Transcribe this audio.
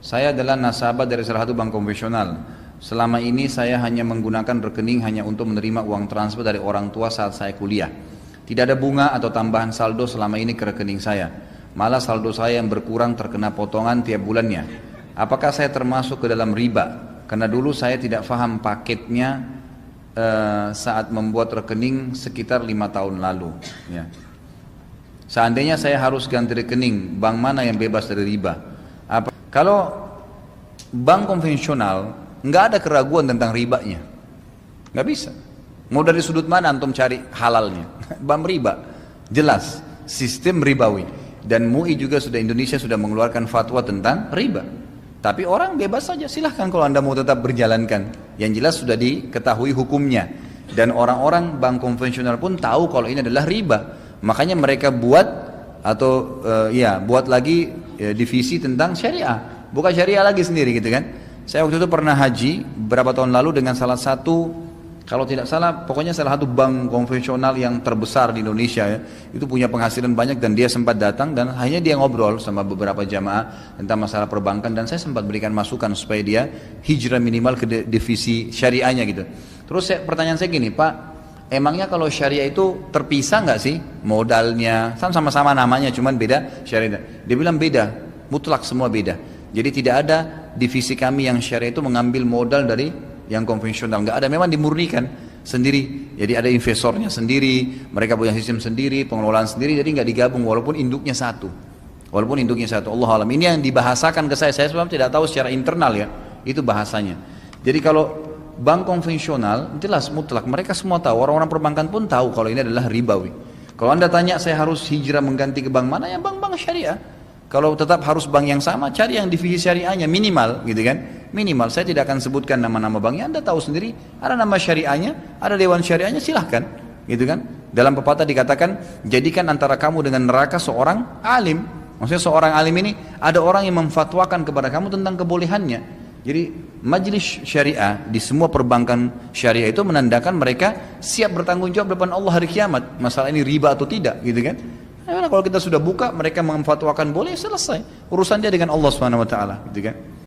Saya adalah nasabah dari salah satu bank konvensional. Selama ini saya hanya menggunakan rekening hanya untuk menerima uang transfer dari orang tua saat saya kuliah. Tidak ada bunga atau tambahan saldo selama ini ke rekening saya. Malah saldo saya yang berkurang terkena potongan tiap bulannya. Apakah saya termasuk ke dalam riba? Karena dulu saya tidak paham paketnya saat membuat rekening sekitar 5 tahun lalu. Ya. Seandainya saya harus ganti rekening, bank mana yang bebas dari riba? Kalau bank konvensional nggak ada keraguan tentang ribanya, nggak bisa. Mau dari sudut mana antum cari halalnya? Bank riba, jelas sistem ribawi. Dan MUI juga Indonesia sudah mengeluarkan fatwa tentang riba. Tapi orang bebas saja, silahkan kalau anda mau tetap berjalankan. Yang jelas sudah diketahui hukumnya. Dan orang-orang bank konvensional pun tahu kalau ini adalah riba. Makanya mereka buat buat lagi divisi tentang syariah, bukan syariah lagi sendiri gitu kan. Saya waktu itu pernah haji beberapa tahun lalu dengan salah satu, kalau tidak salah pokoknya salah satu bank konvensional yang terbesar di Indonesia ya. Itu punya penghasilan banyak dan dia sempat datang dan hanya dia ngobrol sama beberapa jamaah tentang masalah perbankan dan saya sempat berikan masukan supaya dia hijrah minimal ke divisi syariahnya gitu. Terus pertanyaan saya gini, Pak, emangnya kalau syariah itu terpisah nggak sih modalnya? Sama-sama namanya, cuman beda syariah. Dia bilang beda, mutlak semua beda. Jadi tidak ada divisi kami yang syariah itu mengambil modal dari yang konvensional. Nggak ada, memang dimurnikan sendiri. Jadi ada investornya sendiri, mereka punya sistem sendiri, pengelolaan sendiri. Jadi nggak digabung walaupun induknya satu. Walaupun induknya satu. Allah alam. Ini yang dibahasakan ke saya sebab tidak tahu secara internal ya. Itu bahasanya. Jadi kalau bank konvensional jelas mutlak, mereka semua tahu, orang-orang perbankan pun tahu kalau ini adalah ribawi. Kalau anda tanya saya harus hijrah mengganti ke bank mana, ya bank-bank syariah. Kalau tetap harus bank yang sama, cari yang divisi syariahnya minimal gitu kan, minimal. Saya tidak akan sebutkan nama-nama banknya, anda tahu sendiri, ada nama syariahnya, ada dewan syariahnya, silahkan gitu kan. Dalam pepatah dikatakan, jadikan antara kamu dengan neraka seorang alim. Maksudnya seorang alim ini ada orang yang memfatwakan kepada kamu tentang kebolehannya. Jadi majelis syariah di semua perbankan syariah itu menandakan mereka siap bertanggung jawab depan Allah hari kiamat. Masalah ini riba atau tidak gitu kan. Nah, kalau kita sudah buka mereka memfatwakan boleh, selesai. Urusan dia dengan Allah SWT gitu kan.